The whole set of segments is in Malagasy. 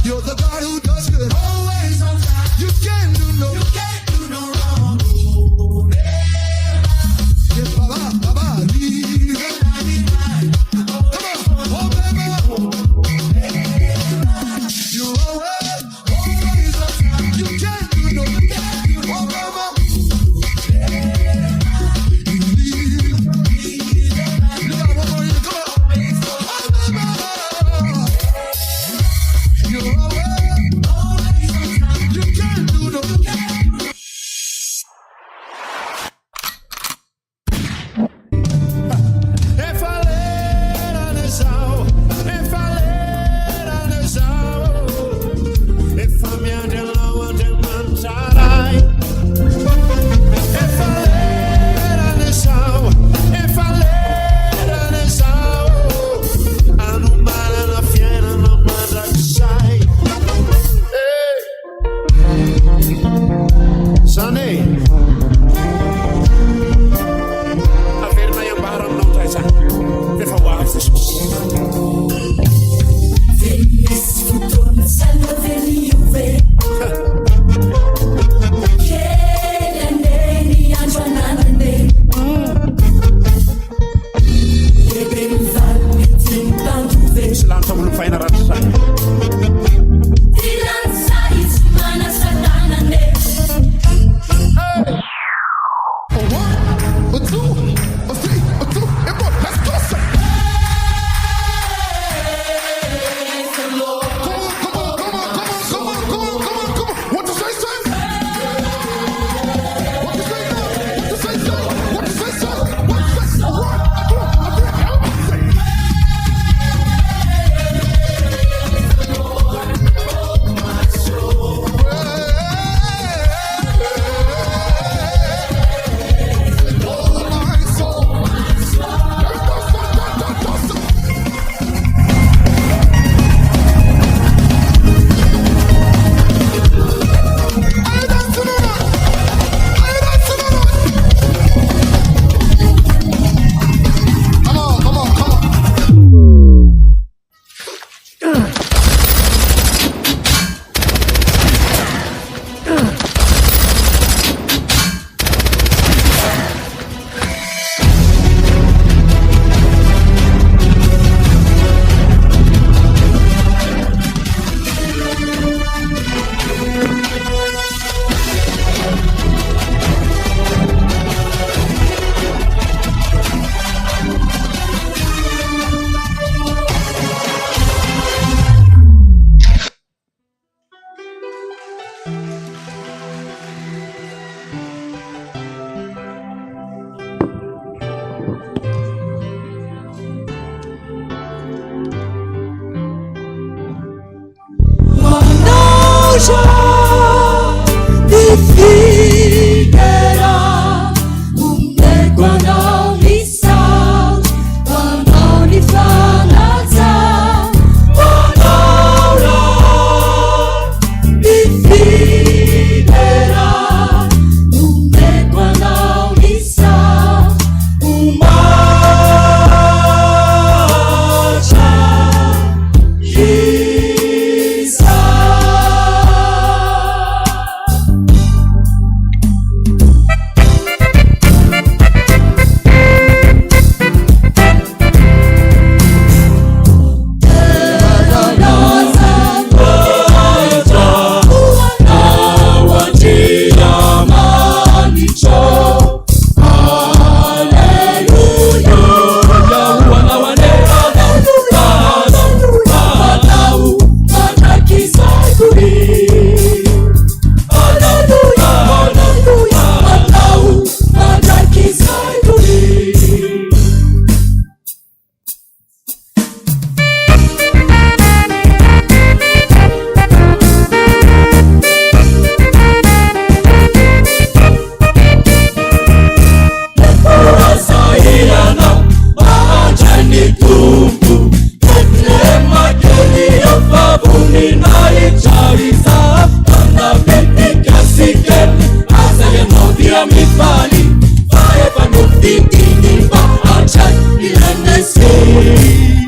You're the God who does good. Always on time. You can't do no wrong. Yeah, Baba, leave it. Come on, oh baby. You're always on time. You can't do no wrong. Oh Baba. You leave it. You got one more, come on. Oh Baba. You're always on time. You can't do no wrong. E falera nesau, e falera nesau, e famiglia ande mangiarai. E falera nesau, hanno male na fiera na mangia che sai. Sunny. Afirma yung barang nung tayo sa Vifawasis. Venus futuro salvo veniuve. Kelene anjanande. Ebenval timpanduve. Selamat sa mulong fine rasa. Dilan sais mana satanane. A two, a three, a two, and one. Let's go, sir. Come on. What to say, son? What to say, son? What to say, son? What to say, son? What to say? One, a two, a three, and one.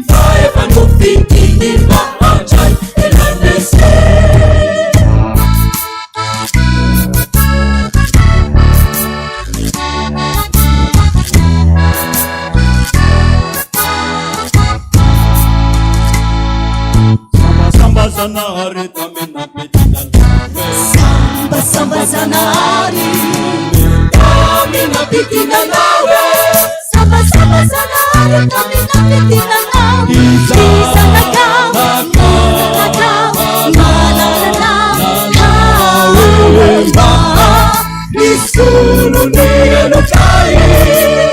faefa nofitiny mahandray elanese Zanahary tamena petinan Samba zanahary tamena petinan nawe Samba zanahary tamena petinan nawe Izanakaw, mananakaw Isuno ni elukaye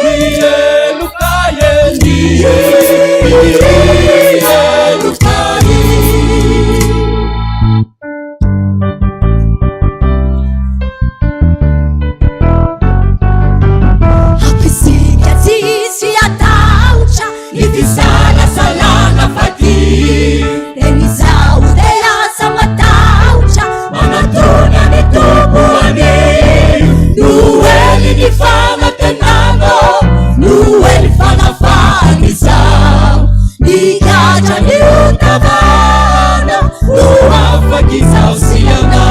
Ni elukaye Salana fati Denizau dela sama taucha Manatona ni tubuani Nueli ni fana tenano Nueli fana fanizau Ikaja ni utavana Nuafagizau siyana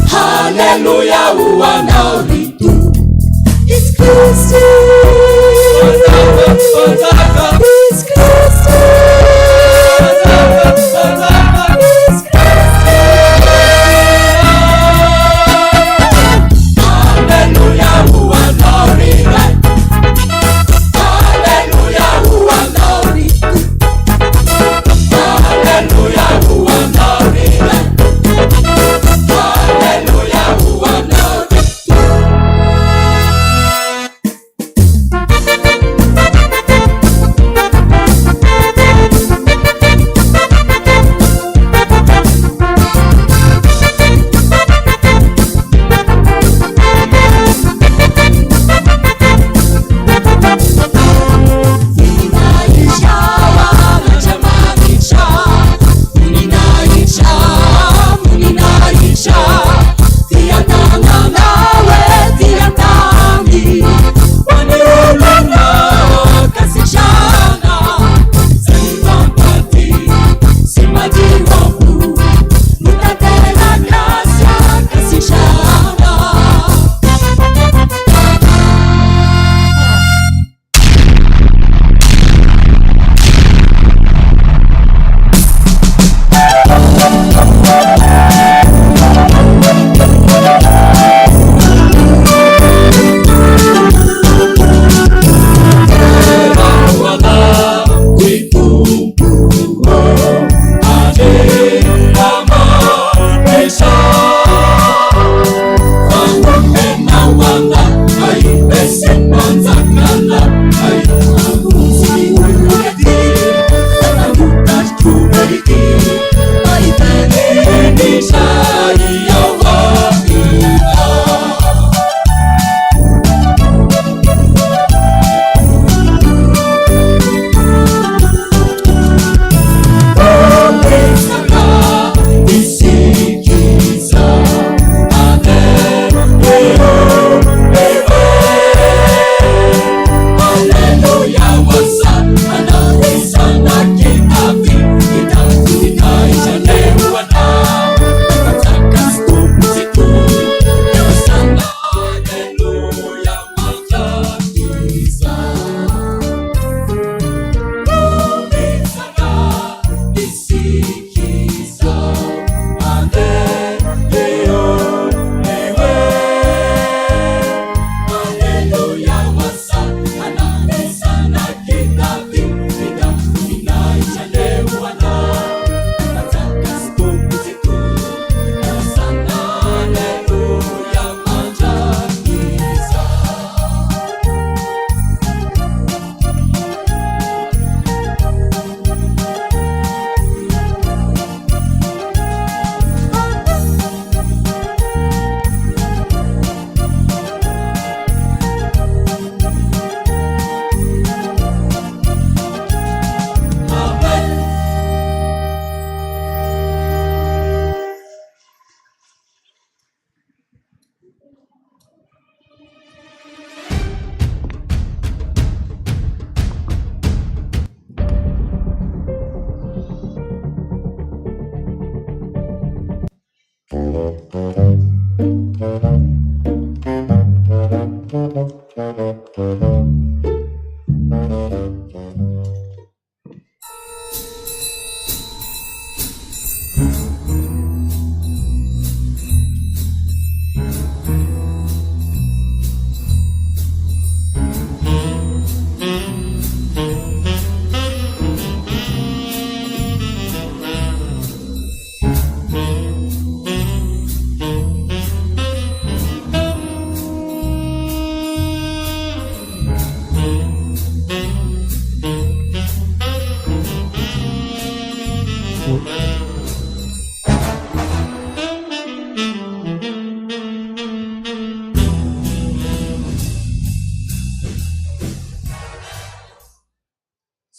Hallelujah, who are now retu. It's Christ. It's Christ. It's Christ. Hallelujah, who are now retu. Hallelujah, who are now retu. Hallelujah, who are now retu.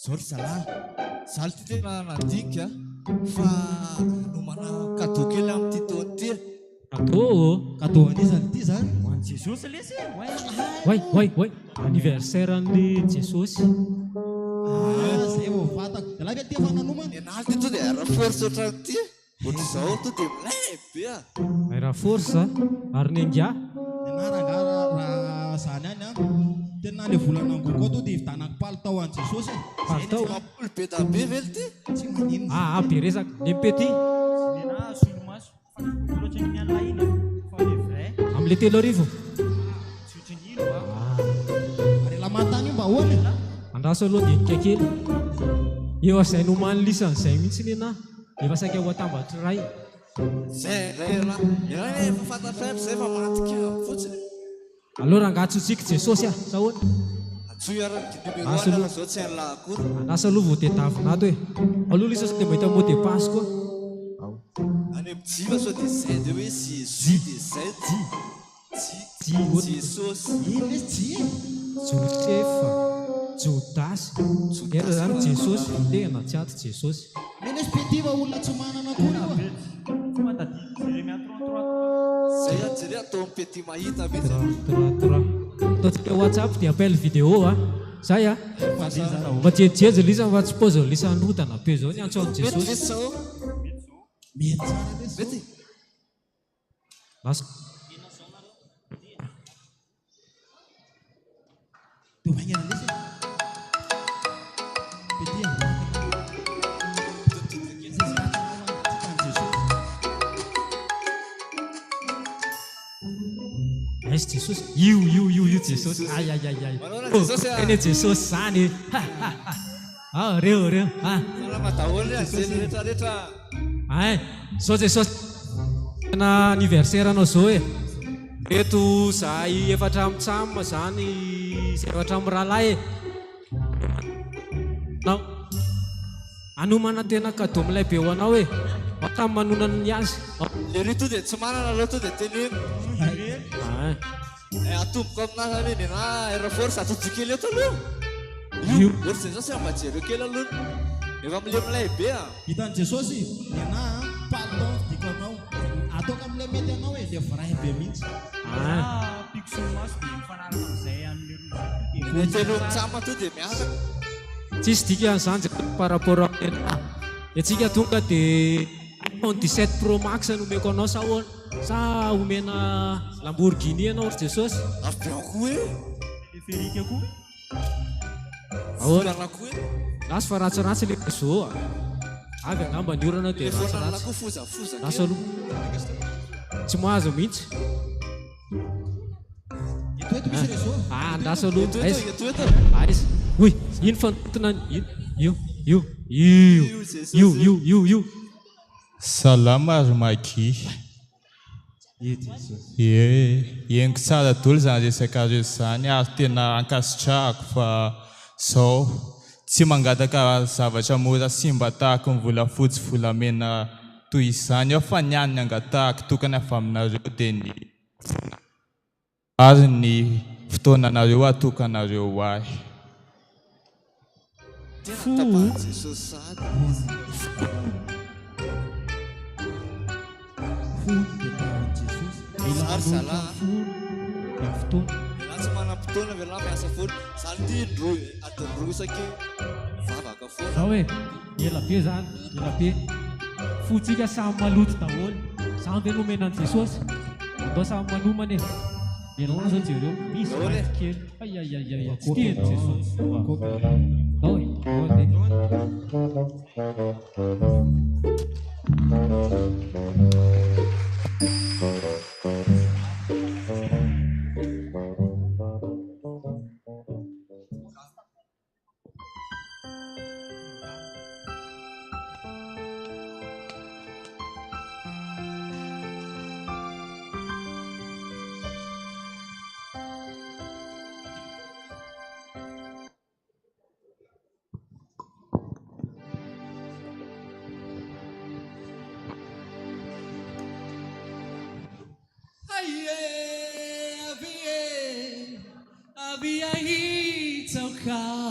Zao zalahy, zaho ty tena nadinika fa nomana cadeau kely amin'ity taona ty. Cadeau anisany ity zany. Ho an'i Jesosy lesy Way, anniversaire an'ny Jesosy. Zay vao fatako. Dalahy ve ty efa nanomana? Enaly ty to dia ara force ohatrany ty. Ohatr'izao to dia milay be a. Aira force ary ny angia. Nianaranga raha zany any a. Tena le volana angoko to dia vitanako palitao an'i Jesosy. Palitao? Mampolo be da be vely ty. Tsy manino. Be resaka. Ny petit. Nena solomaso loatra ny mialaina fa le vrai Am'le 3 arivo. tsotrindrino Ary lamantany io mba hoana? Andraso aloha dinika kely. Eo azay nomany lisan'izay mihitsy ny anahy. Efa saika ho atambatry ray. Zay raha. Raha efa fantatra zay fa mantika fotsiny. Alora angatsotsika Jesosy sahoana. Atsoy araka numéro 1 ala zao tsy an'la akory. Anasa aloha vao tetavinato hoe. Aloha lisasy dia mahita mot de passe koa. Any amin'ny jiva sao dia zay dia hoe Jésus dia zay Jesosy. Ino lesy tsy e? Josefa, Jodasy. Era zany Jesosy. Tena tsy ato Jesosy. Me lesy petiva olona tsy manana akory io. tsy matadidy zay miatroatroa Zay ajery atao amin'ny petit mahita mihitsy. Tra. Ataontsika WhatsApp dia appel vidéo Zay majejejy lisany fa tsy pôzy lisany rotana be zao ny antsoan'i Mety Jesosy. vitsy sao? Mety tsara lesy. Mety? Lasa Teo vaingana lesy e. Petia. Aizy Jesosy. Io Jesosy. Ay. Manao Jesosy Eny Jesosy zany. Reo. Mana madaholy azeny rehetrarehetra. Ay, zao Jesosy. Na anniversaire anao zao e. Reto zahay efatra amitsama zany zay efatra am'rahalahy e. Nao anomana tena cadeau milay be ho anao e. Ohatran'ny manonana ny azy. Le ry to dia tsy manana aloha to dia teneny. Atomboka aminazy any eny na aéroport atojo kely eto aloha. Io. Ohatr'izay zao sy ambajereo kely aloha. Efa mile milay be a. Hitan'i Jesosy, nena palitao vidiko anao. Ataoko amin'ilay mety anao e, le vrai be mihitsy. piko solomaso dia mifanaraka amin'izay an'le roa Ny telo mitsama to dia miaraka. Tsisy dika an'izany par rapport amin'ny antsika tonga dia iPhone 17 Pro Max no omeko anao sa ahoana? Sa omena Lamborghini anao ry Jesosy? Avy be ako hoe. teleferika koa Ahoana? Volana koa e. Lasa fa ratsiratsy le zao. Avy angamba ny orana dia Telefonana ratsiratsy. koa fozafoza Lasa aloha. Tsy mahazo mihitsy. Eto misy réseau. Andasa aloha. Aiza? eto. Aiza? Uy, ino fanotona io. Salama ary maki. Henoko tsara dolo zany resaka zany ary tena ankasitrahako fa zao tsy mangataka zavatra mora simba tahako ny volafotsy volamena toy izany aho fa niany ny angatahako tokony avy aminareo dia ny ary ny fotoananareo atokanareo ahy. Tena tapahan Jesosy sady. Zary zalahy. Velan tsy manam-potoana velan miasa foana. Zany ty adiny isaky vavaka foana. Zao e, ela be zany, ela be. Fotsika samy maloto daholo. Samby nomenan'i Jesosy. Andao samy manomana e. Mialaza jereo misy vaky kely. Ayayayay, tsy tiany Jesosy. Andao e, Havia hitauka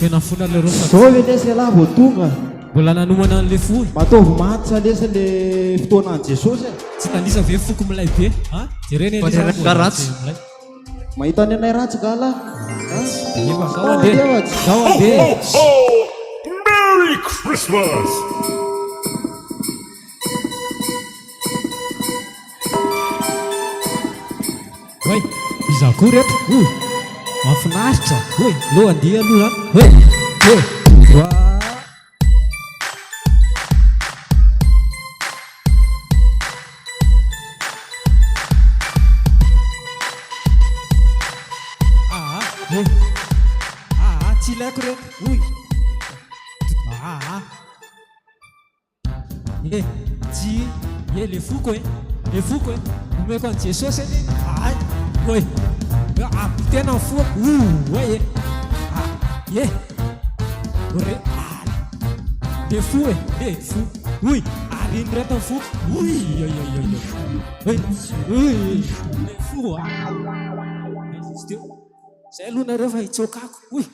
tena fona le rosa zao lesy lahy vao tonga mbola nanomana an'le fo mataovy maty lesa le fotoanan'i jesosy tsy tanisa ve foko milay be jereny ratsy mahita ny anay ratsy ka lahy zao ande Merry Christmas! Oi, iza koa reto mahafinaritra oi lo andia aloha zany tsy ilaiko reto oi tsy le foko omeko an jesosy eny oi tena fo oi ore le fo le fo oi ariny reto fo le fo zay aloha nareo fa hitsokako oi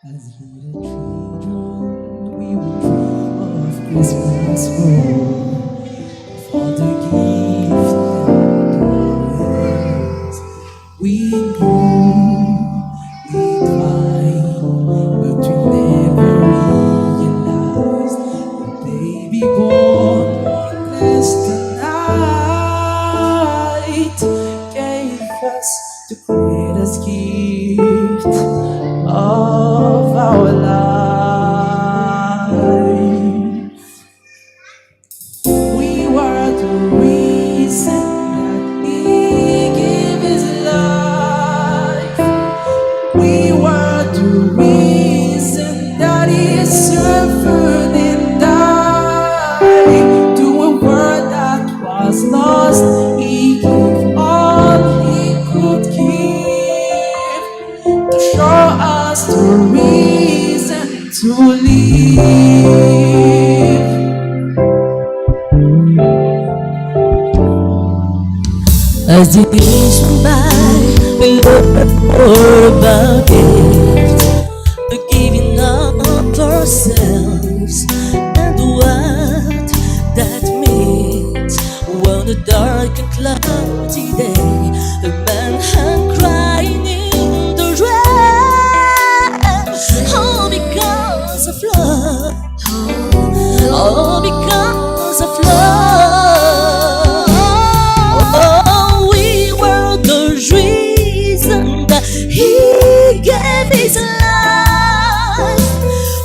As little children, we will dream of Christmas morn, for the gift that was. We grew, we climbed, but we never realized the baby born one last night gave us the greatest gift of our life. We were the reason that He gave His life. We were the reason that He suffered and died. To a world that was lost, He gave all He could give to show us the reason to live. As the years went by, we learned more about it, the giving up ourselves and what that means. On a dark and cloudy day, a man hung crying in the rain, all because of love, all because of love. Oh, we were the reason that He gave His life.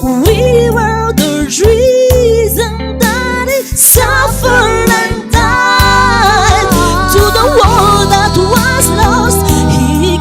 We were the reason that He suffered and died. To the world that was lost, He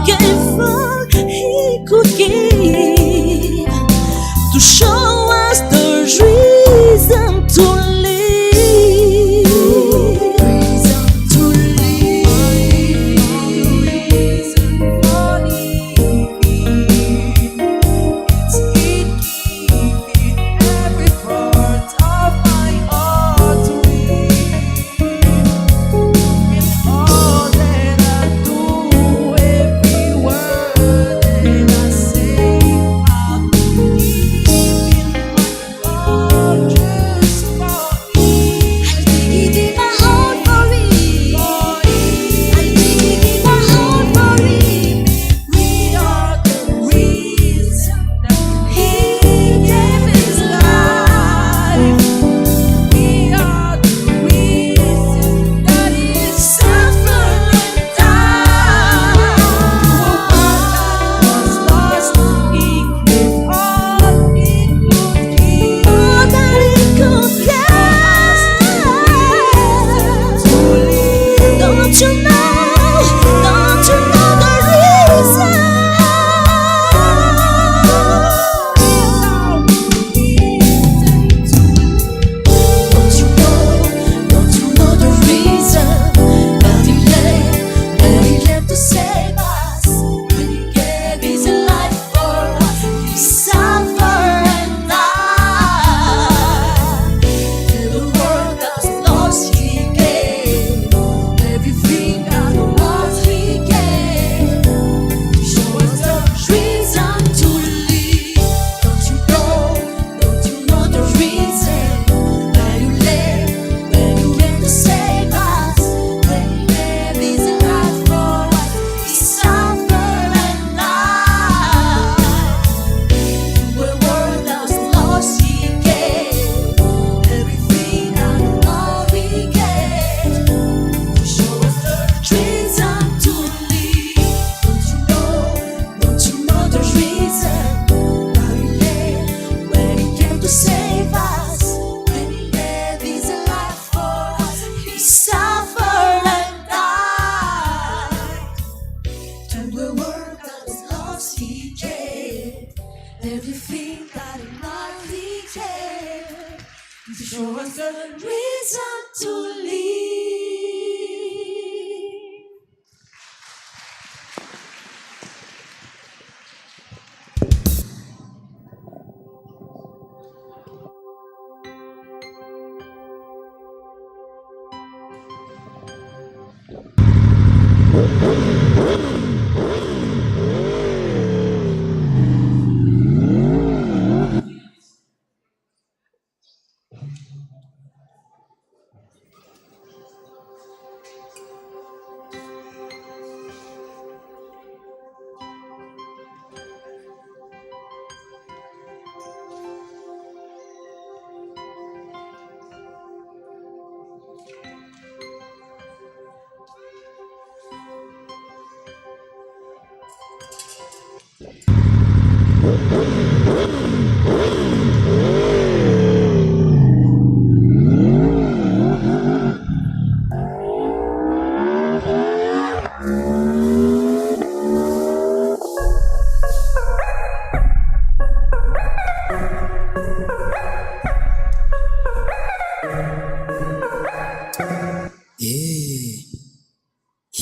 show us a reason to live.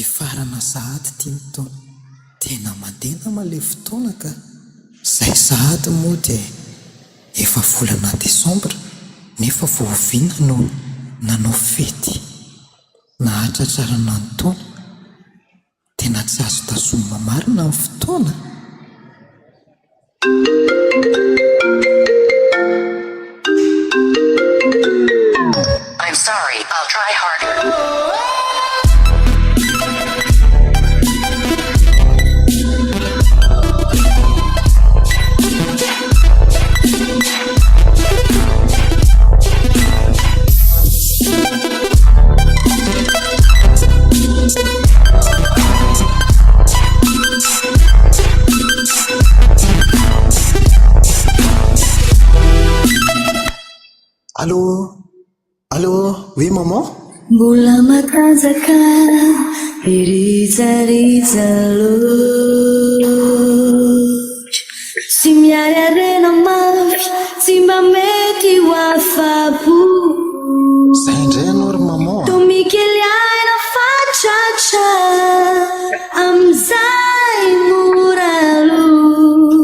Ifarana sahady ty taona tena mandena male fotoana ka zay sahady moa dia efa volana desambra nefa voaviana no nanao fety nahatratrarana ny taona tena tsy azo tazoma marina amin'ny fotoana. I'm sorry, I'll try harder. Allô, oui maman? Mbola matanjaka irijariza loatra tsy miararena mafy tsy mba mety ho afa-po Zay indray anao ry maman. tomikely aina fatratra amizay moralo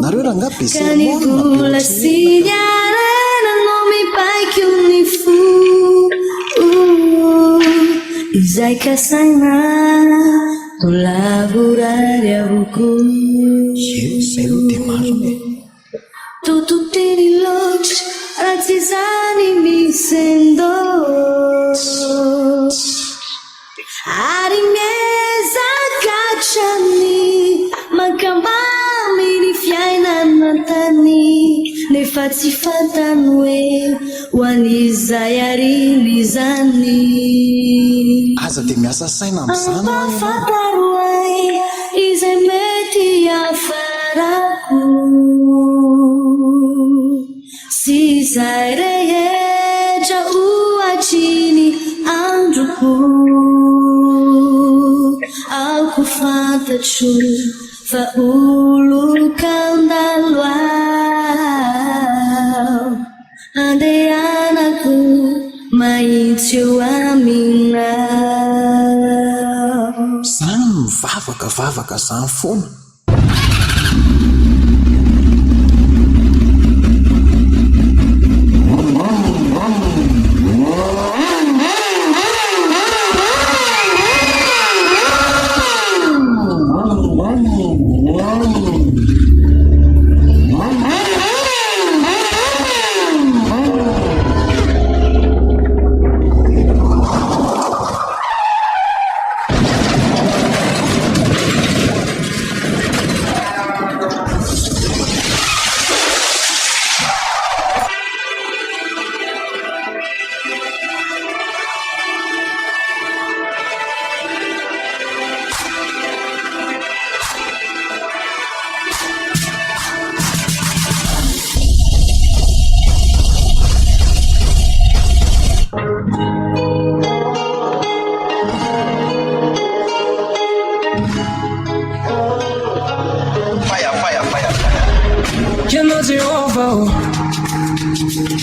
Nareo rangaha be ka ny vola sy ny arena no mipaiko ny fo izay kasaina tolavorary avoko zay aloha dia marina. tototeny loatra raha tsy zany misy endosy ary miezakatrany makambamy ny fiainana tany nefa tsy fantany hoe ho an'izay ariny zany Aza dia miasa saina amin'izany hoy ianao. fantaro ay izay mety afarako sy izay rehetra ohatriny androko ako fantatro fa olokandalo aho andehanako mahitsy eo aminao Zany mivavaka zany foana.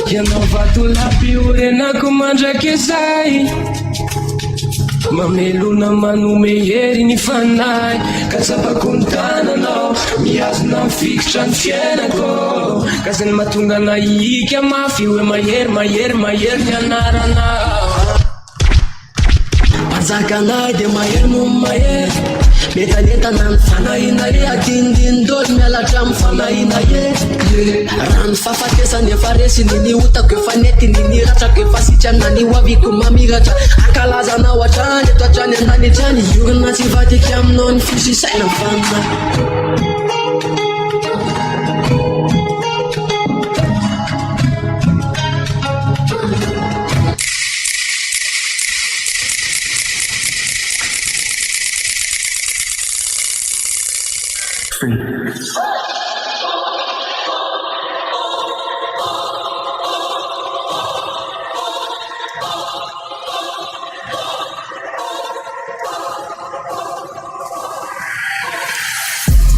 Ianao vatolampy orenako mandraky zay mamelona manome hery ny fanahy ka tsapako ny tananao miazona mifikitra ny fiainako ka zany mahatonga ana ihika mafy hoe mahery ny anaranao Azakana de mahery no mahery Metalentana ny fanahina e Adindindolo mialatra amin'ny fanahina e Rano fafatesany efa resiny ny otako efa netiny ny ratrako efa sitrana ny hoaviko mamiratra Ankalazanao hatrany eto hatrany andany hatrany Iorina tsy vatiky aminao ny fisisaina fanina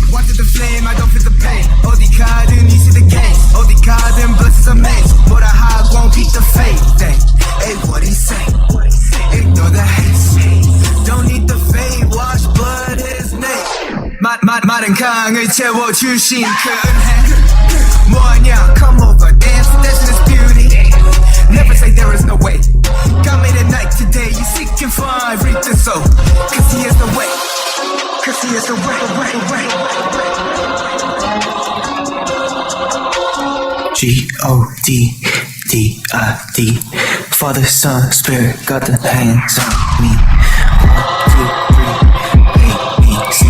Wanted the flame, I don't feel the pain. OD card and you see the game. OD card and blessings are made. But I high won't keep the faith. Hey, what he say? Ignore the hate. Don't need the fame, wash blood his name. 마른 강을 채워주신 그 은혜 뭐냐, come over, dance, that's his beauty. Never say there is no way. God made a night today, you seek and find, reap the soul. Cause he is the way. Cause he is the way. G-O-D-D-I-D Father, Son, Spirit, got the hands on me. 1, 2, 3, A, B, C.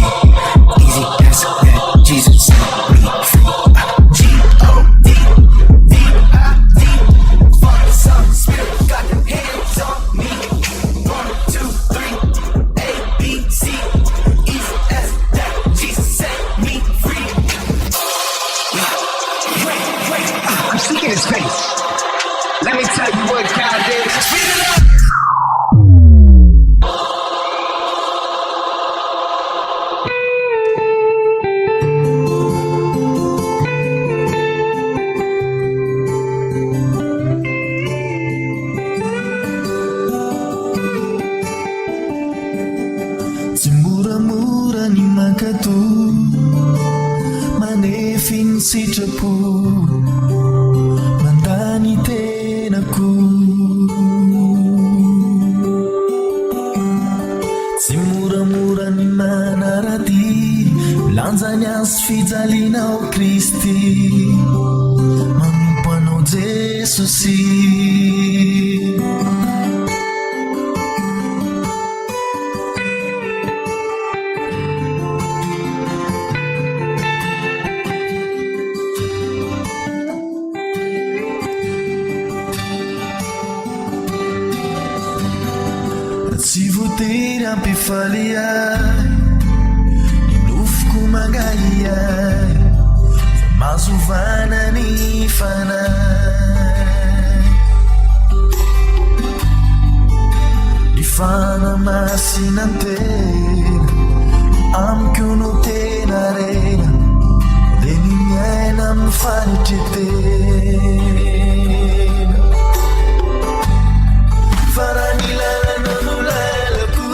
Easy as that, Jesus set me free. G-O-D-D-I-D Father, Son, Spirit, got the hands on me. 1, 2, 3, A, B, C. Easy as that, Jesus set me free. I'm seeking his face. Let me tell you what God did. Speed it up. Mura-mura ni mankatò manefy ny sitrapo mandany tenako tsy moramora ny manarady milanjany azy fijalinao Kristy manompo anao Jesosy Tsy voatery ampifaly ahy ny nofoko mangahy ahy fa mazovana ny fanahy ny fanamasina ny tena amiko no tena rena dia ny miaina amin'ny fanitretena fa raha ny lalana no lalako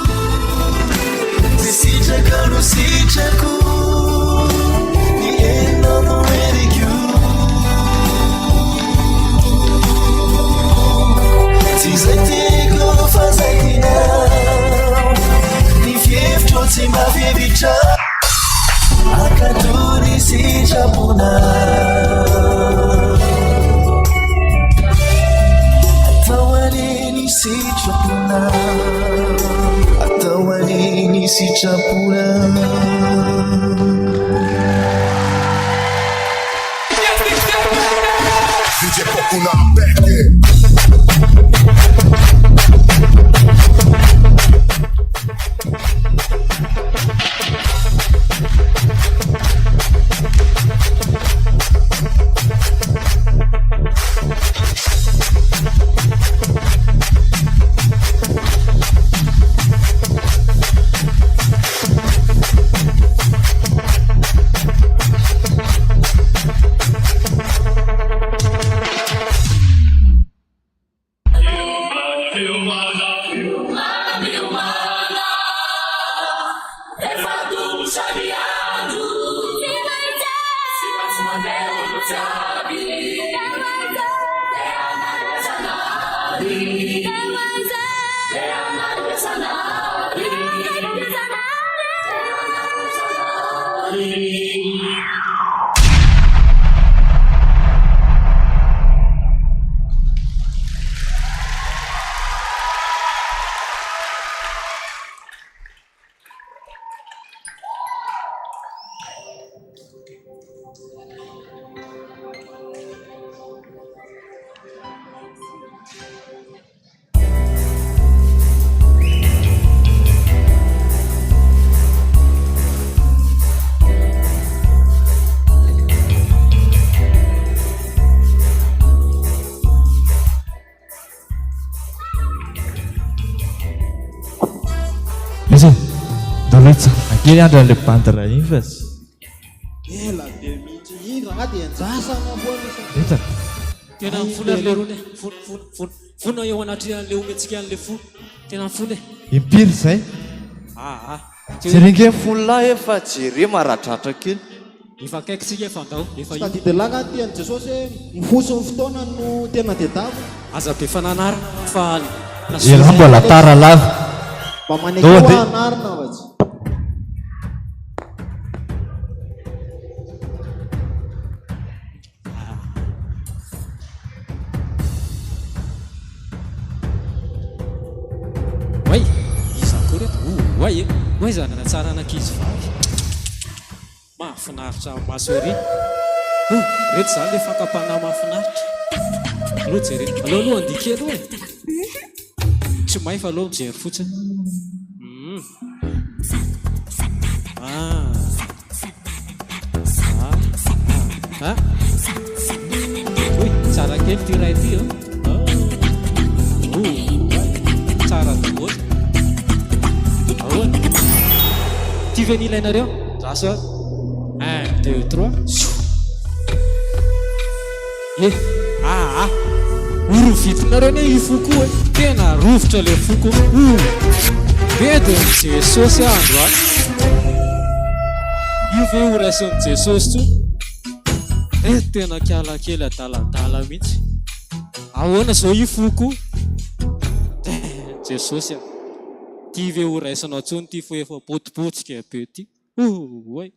zay sitraka no sitrako ny henonao no heriko tsy zay tiako fa zay tinao ny fievitro tsy mba fievitra akato ny sitrapona sitrapuna atau anini sitrapuna DJ Popular back there. Kely andra le bandra iny fa ela be mihitsy iny raha dia anjasana foana eta tena mifony le rony fona eo anatry an'le omentsika an'le fo tena mifony impiry zay tsy renge fony lahy efa jere maradratra kely efa akaikitsika efa andao efa ka didilaga tiany jesosy hoe mifosy ny fotoana no tena dedavo aza be fananarina fa ela mbola tara lava mba manekoa anarina vatsy way iza koa reto way way zany anatsara anankizy vavy mahafinaritra maso ery reto zany le fakapana mahafinaritra aloha jere aloha andikely aloha tsy may fa aloha mijery fotsiny tsara kely ty ray ty tsara daholo ahoana ty ve ny ilainareo raso 1 2 3 oro vitinareo ne io foko e tena rovotra le foko be de jesosy andro a io ve ho raisin'ny jesosy tso tena kiala kely adaladala mihitsy ahoana zao io foko jesosy a ty ve ho raisinao tsony ty fo efa potipotsika be ty way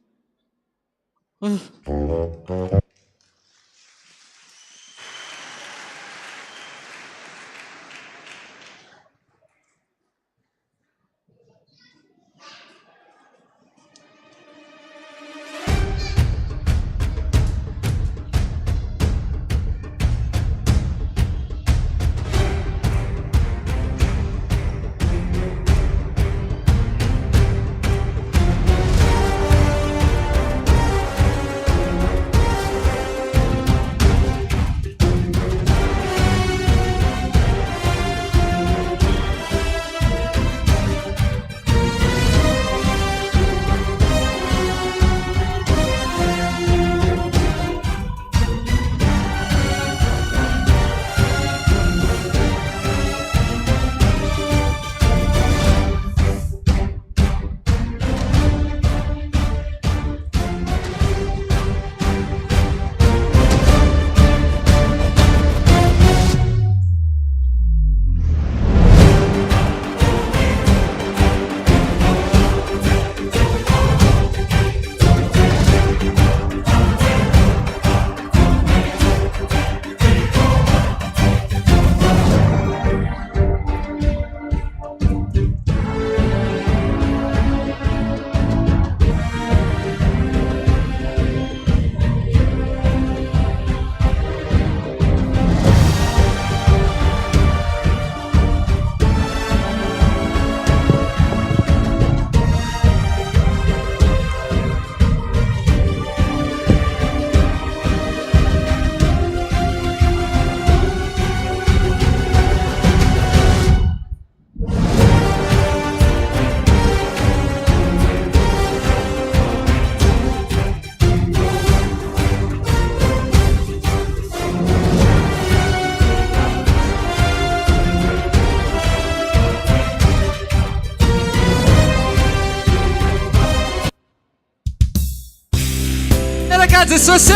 ka Jesosy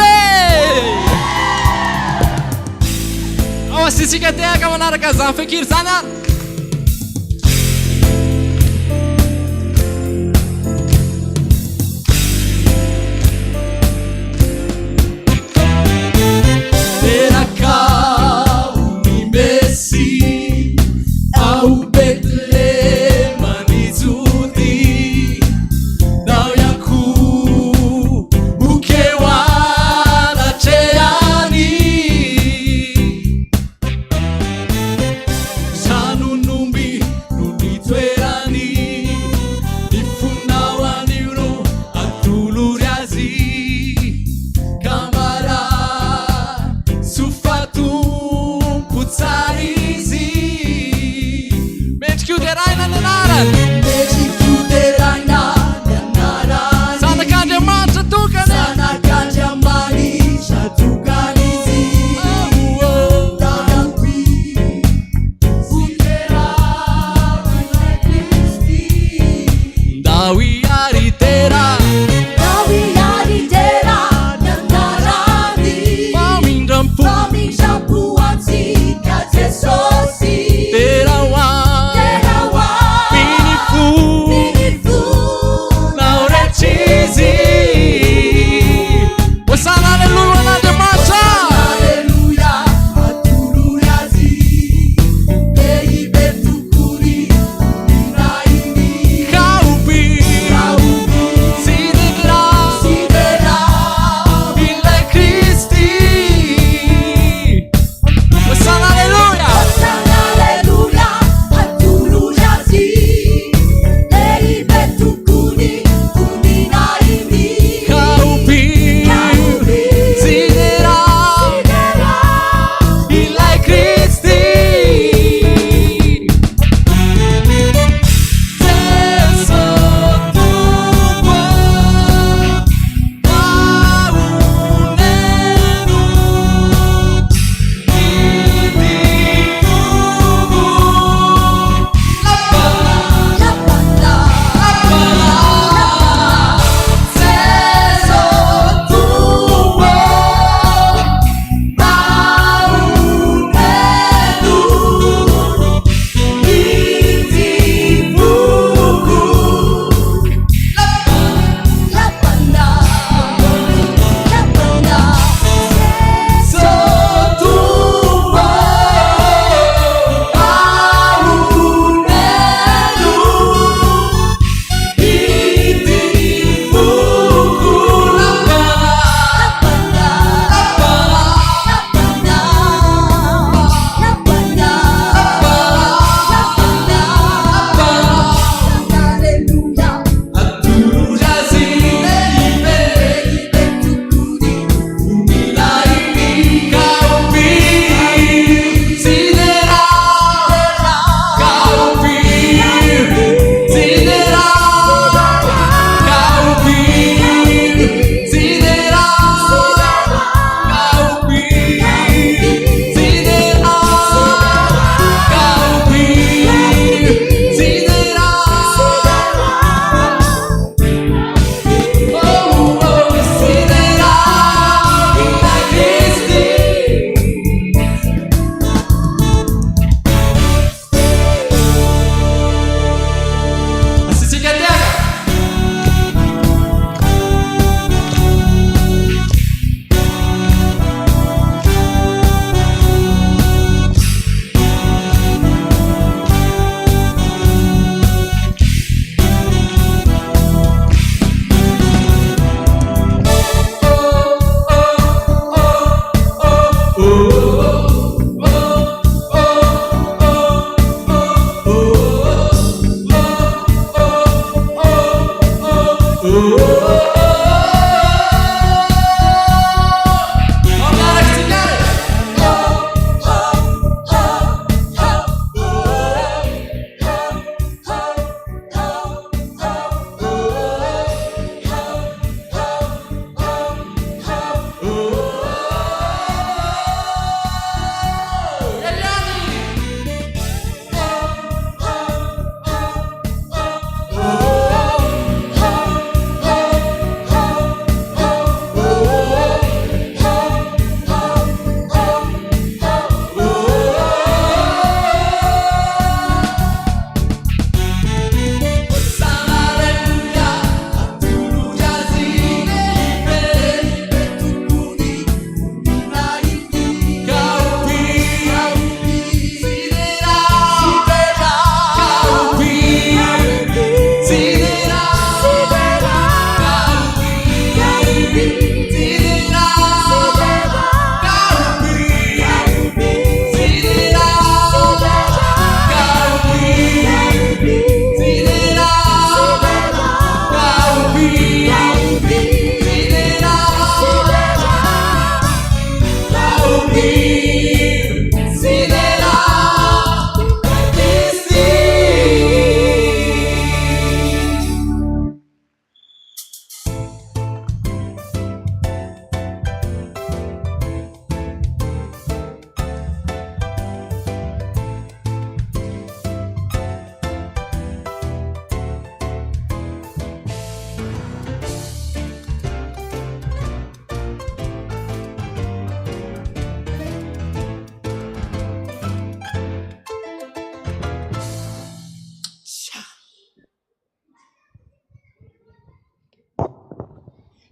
ao asitsika tehaka manaraka zany fekiry zany a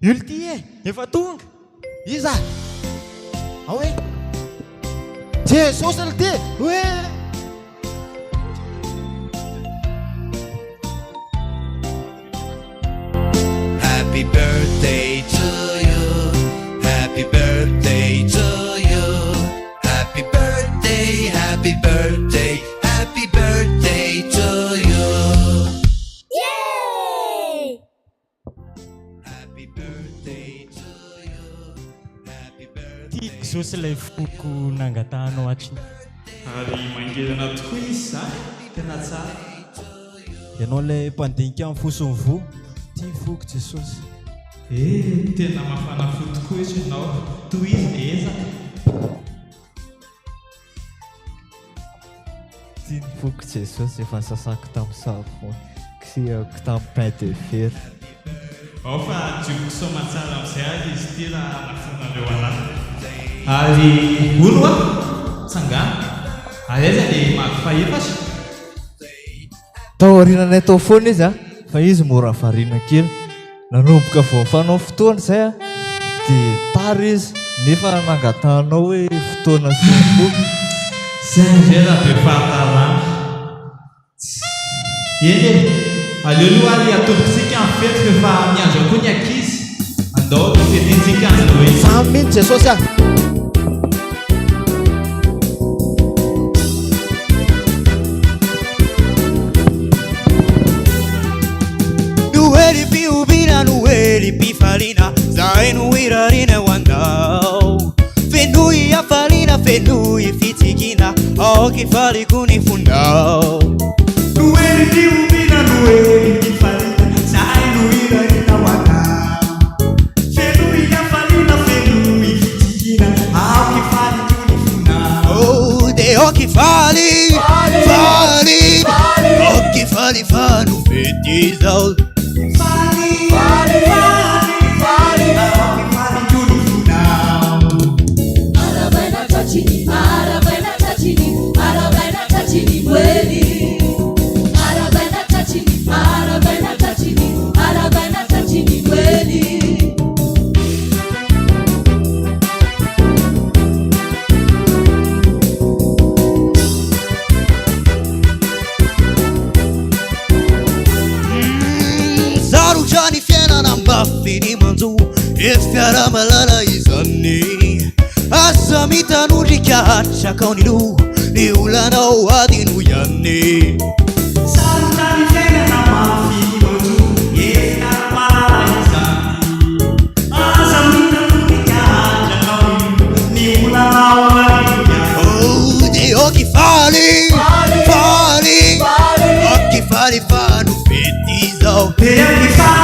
Ilo ty efa tonga. Iza? Aoe? Jesosy ty. Oe. Happy birthday to you. Happy birthday to you. Happy birthday, happy birthday, happy birthday to you. Yay! Happy birthday to you. Happy birthday. Jesosy ilay foko nangatanao atriny. Ary mangelana tokoa izy zany, tena tsara. Ianao ilay mpandinika amin'ny fosiny vo. Tia foko Jesosy. Tena mafana fo tokoa izy ianao. Toy izy eza. Tia ny foko Jesosy efa sasako tamin'ny savony. Kisehako tamin'ny pain de fer. Ao fa jioko soma tsara amin'izay azy izy ty raha nafonareo anazy. Ary olo a, sangana. Ary aiza ilay maky faefatra? Tao aorinanay tao foana izy fa izy mora variana kely. Nanomboka vao fanao fotoana izay dia tara izy nefa nangatanao hoe fotoana somboky. Zay ndray raha be fahatarana. Eny aleoloha ary atombontsika amin'ny fety rehefa miandro koa ny ankizy. Andao atao fetintsika azy hoe samy mihitsy Jesosy a. Noeli piubina, Noeli pifalina, zainu irarina wandao. Fenui afalina, fenui fitikina, oki fali kuni fundao. Noeli piubina, Noeli pifalina, zainu irarina wandao. Fenui afalina, fenui fitikina, oki fali kuni fundao. Oh, de oki fali, fali, oki fali fanu fetizao. Fini manzu efiara malala izani asamita nurika chakauni lu ni ulana wadinu yani santani fena na mafini manzu efiara malala izani asamita nurika chakauni lu ni ulana wadinu yani oh de oki fali fali oki fali fanu fetizo de oki fali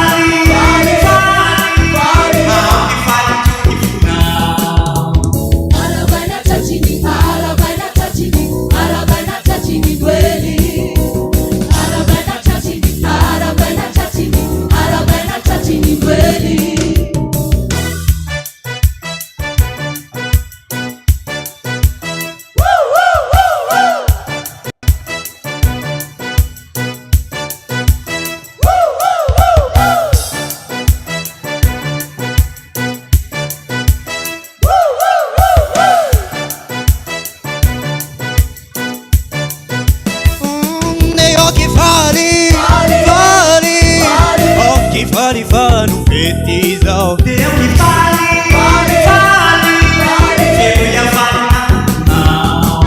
Fali fanu fetizo Deu que fale, fale, fale Eu ia falar não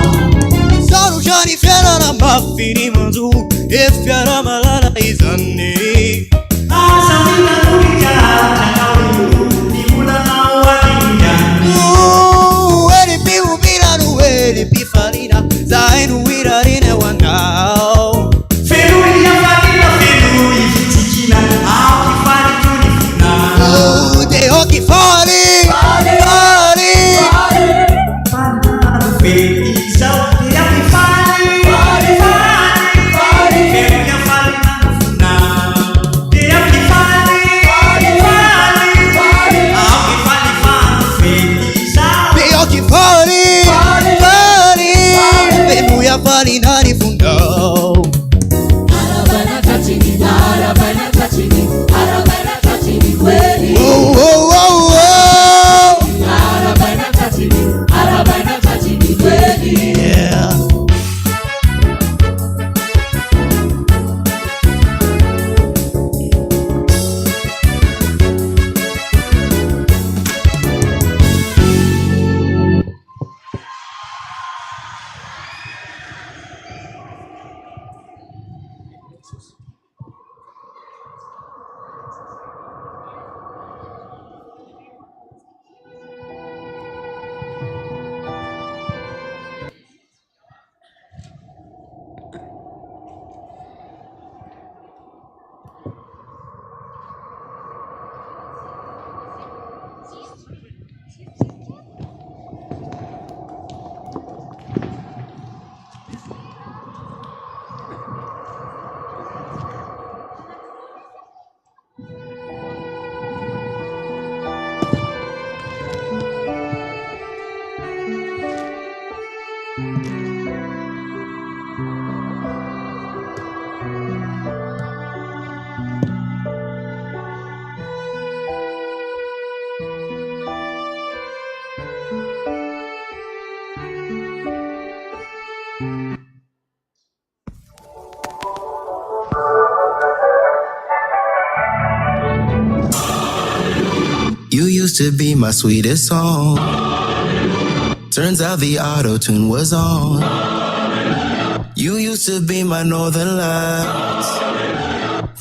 Saru jani fera na mafini manzu Efiara malala izani Asamina nurika Chakaulu Nimula na walinyani Ele piu miranu Ele pifalina Zainu wirarine wangao Fenu ia falina Fenu ifitikina You used to be my sweetest song. Turns out the auto-tune was on. You used to be my northern lights.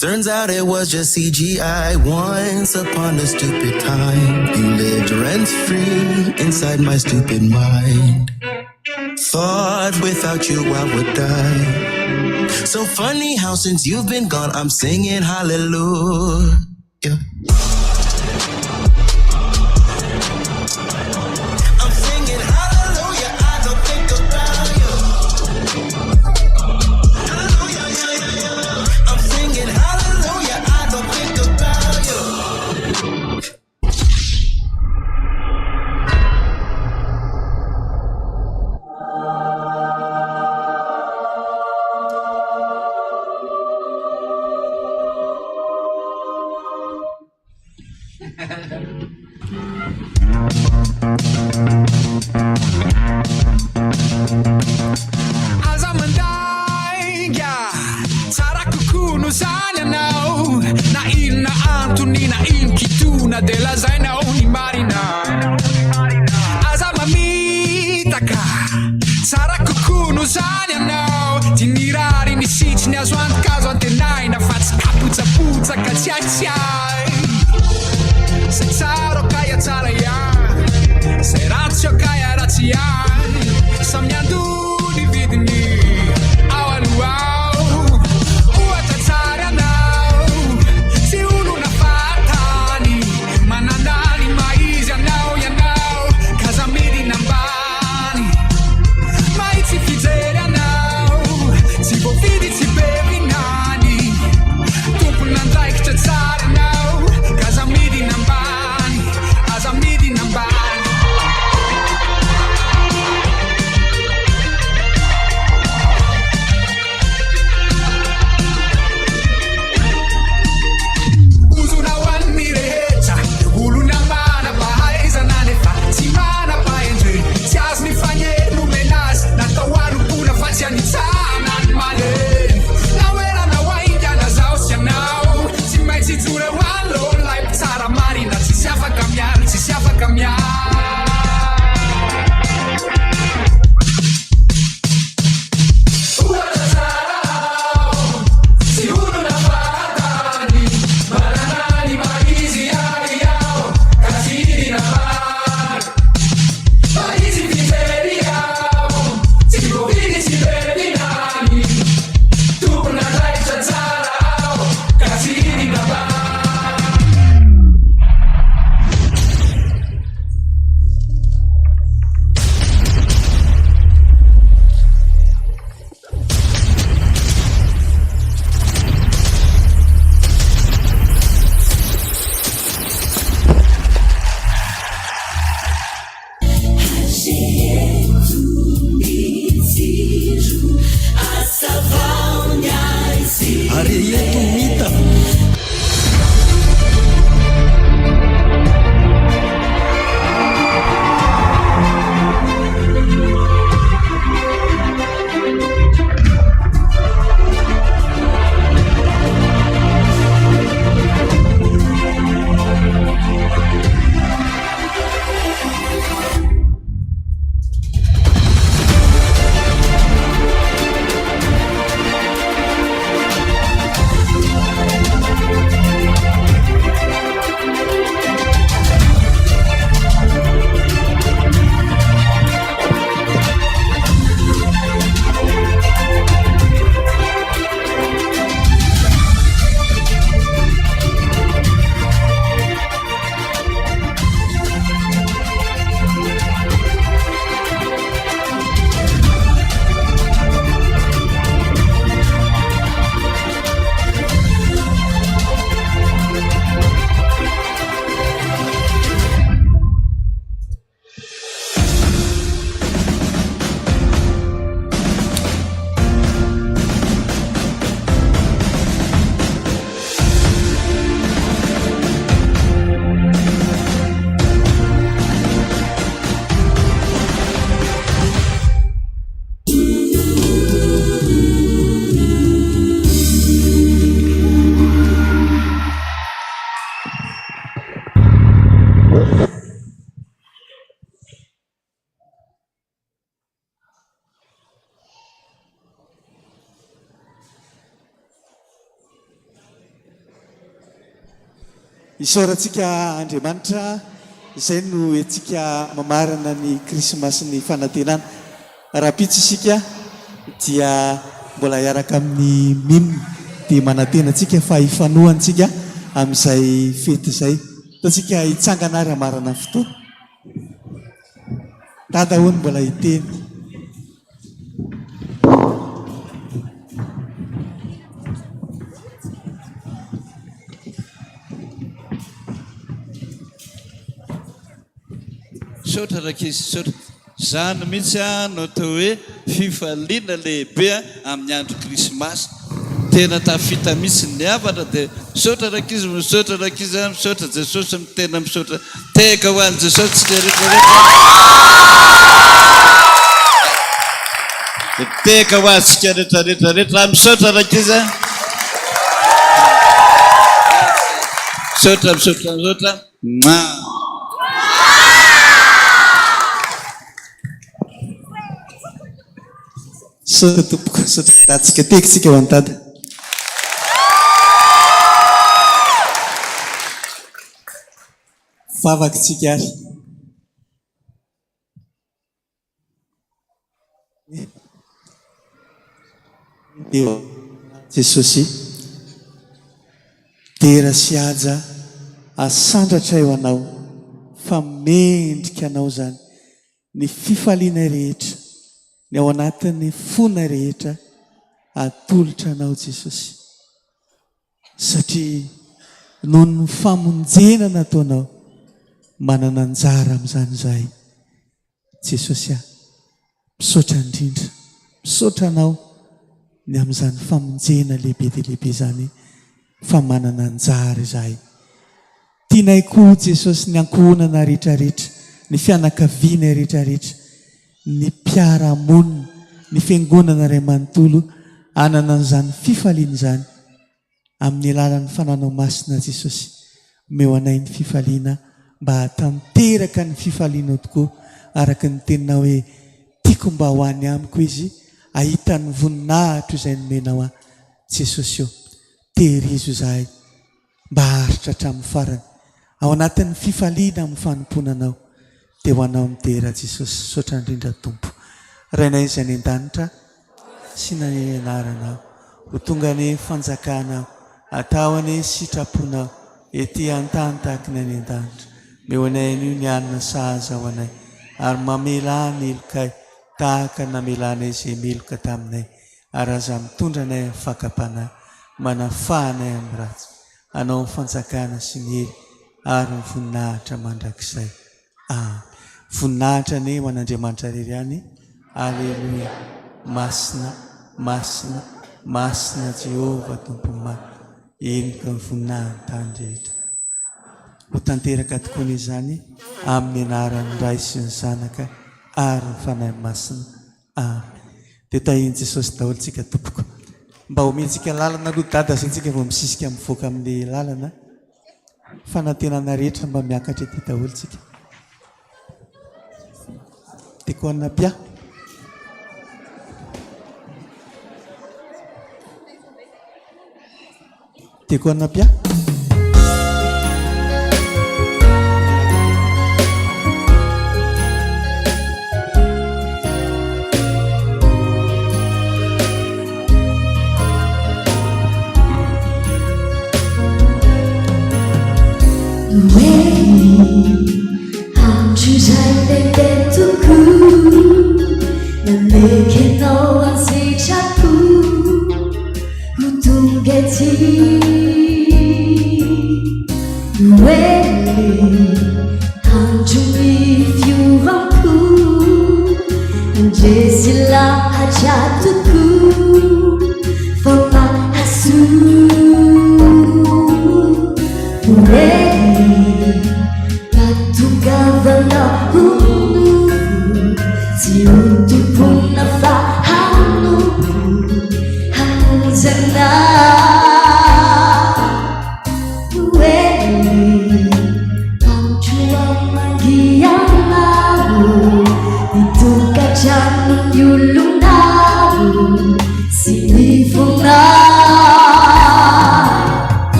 Turns out it was just CGI. Once upon a stupid time, you lived rent-free inside my stupid mind. Thought without you I would die. So funny how since you've been gone, I'm singing hallelujah. I'm singing hallelujah, I don't think about you. Hallelujah, yeah, yeah, yeah. I'm singing hallelujah, I don't think about you. Aza manday, tsara kokoa no zany anao. Na inona antony, na ino kitona de lazainao ny marina. Aza mamitaka, tsara kokoa no zany anao. Ty nirary ny sitriny azo antokazo antenaina fa tsy kapotsapotsaka tsy aitsiay. Say tsara kaya tsara ihany, say ratsy kaya ratsy ihany. Samy andony vidiny ao aloha ao. Ohatra tsara anao, tsy olona fatany. Mananany maizy anao ianao, kaza midina ambany. Mahitsy fijery anao, tsy voafidy tsy be vinany. Tompony andraikitra tsara anao, kaza midina ambany, aza midina ambany. isaorantsika Andriamanitra izay no etsika mamarana ny krismasy ny fanantenana. Raha pitsy isika dia mbola hiaraka amin'ny mime dia manantenantsika fa hifanohantsika amin'izay fety izay. Taontsika hitsangana ary hamarana fotoana. Dada hono mbola hiteny. Saotra rakizy saotra zany mihitsy no atao hoe fifaliana lehibe amin'ny andro krismasy. Tena tafita mihitsy ny havatra dia misaotra rakizy misaotra rakizy misaotra Jesosy mitena misaotra teka ho an'i Jesosy tsika rehetrarehetra. Teka ho antsika rehetrarehetrarehetra misaotra rakizy. Misaotra misaotra misaotra. Saotra tompoko saotra datsika tekitsika ho an'Dada. Vavakitsika ary. Jesosy dera sy haja asandratra eo anao fa mendrika anao zany ny fifaliana rehetra ny ao anatin'ny fona rehetra atolotra anao Jesosy satria noho ny famonjena nataonao manana anjara amin'izany izahay Jesosy misaotra indrindra misaotra anao ny amin'izany famonjena lehibe dia lehibe zany fa manana anjara izahay. Tianay koa Jesosy ny ankohonana rehetrarehetra ny fianakaviana rehetrarehetra ny mpiara-monina ny fiangonana iray manontolo anana an'izany fifaliana izany amin'ny alalan'ny fananao masina Jesosy omeo anay ny fifaliana mba hatanteraka ny fifalianao tokoa araka ny teninao hoe tiako mba ho any amiko izy ahitany voninahitra izay nomenao ahy Jesosy eo tehirizo izahay mba haritra hatramin'ny farany ao anatin'ny fifaliana amin'ny fanomponanao dia ho anao midera Jesosy saotra indrindra tompo rainay izay ny an-danitra sy ny anaranao ho tonga ny fanjakanao atao ny sitraponao ety an-tany tahaka ny any an-danitra meo anay an'io ny anina sahaza ho anay ary mamela ny elokay tahaka namelanay izay meloka taminay ary aza mitondra anay amin'ny fakapanahy manafahanay amin'ny ratsy anao ny fanjakana sy ny hery ary ny voninahitra mandrakizay. Voninahitra ny ho an'Andriamanitra rery ihany. Aleluia. Masina masina masina Jehova tompo mafy enika ny voninahitra tany rehetra ho tanteraka tokoa n'izany amin'ny anaran'ny Ray sy ny Zanaka ary ny fanahy masina. Dia tahiny Jesosy daholo tsika tompoko mba omentsika lalana aloha Dada zay tsika vao misisika mivoaka amin'ny lalana fanantenana rehetra mba miakatra ety daholo tsika. Tekona pia tekona pia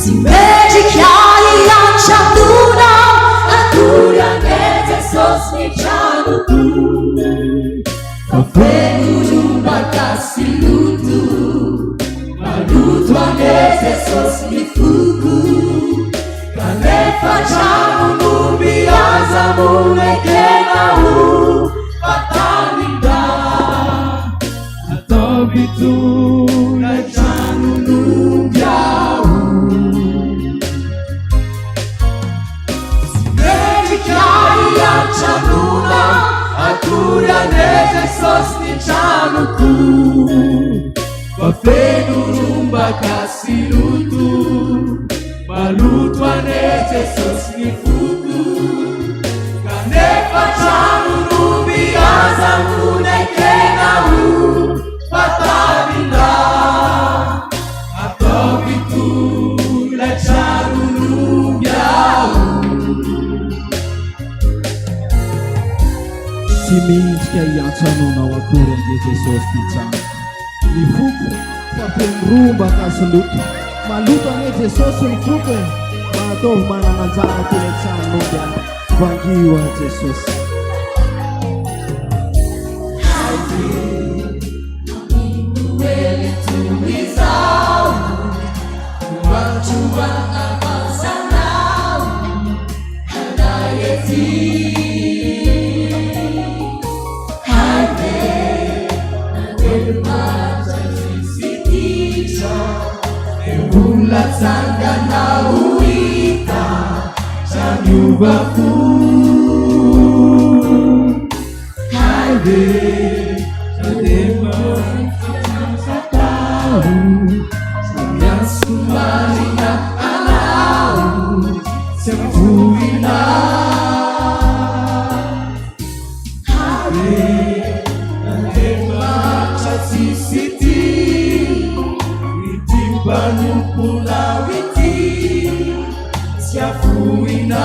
Si magic, Aturiane Jesus ni chanuku Kafenu bakasi lutu Malutu ane Jesus ni fuku Kanefa chanu nubiaza munekena u Patalinda Atobitu na chanu nubiau Sinerikia chanuna Aturiane Jesus ni chanuku Kafenu bakasi lutu Malutu ane Jesus ni fuku Kanefa chanu nubiaza munekena u Patabila Atobitu la chanu nubiau Simintsika iantsanonao akory ane Jesosy ty tsano Ny foko fampianromba kasoloto Maloto ane Jesosy ny foko Mahatovy manana anjara teny an-tsanomby any Vangio a Jesosy Sanga na uita Sanyubaku Haide Sadema Satau Samyang sumarina alau Sempuina Haide Sadema Sasisiti Itimbanu pula witi Siafuina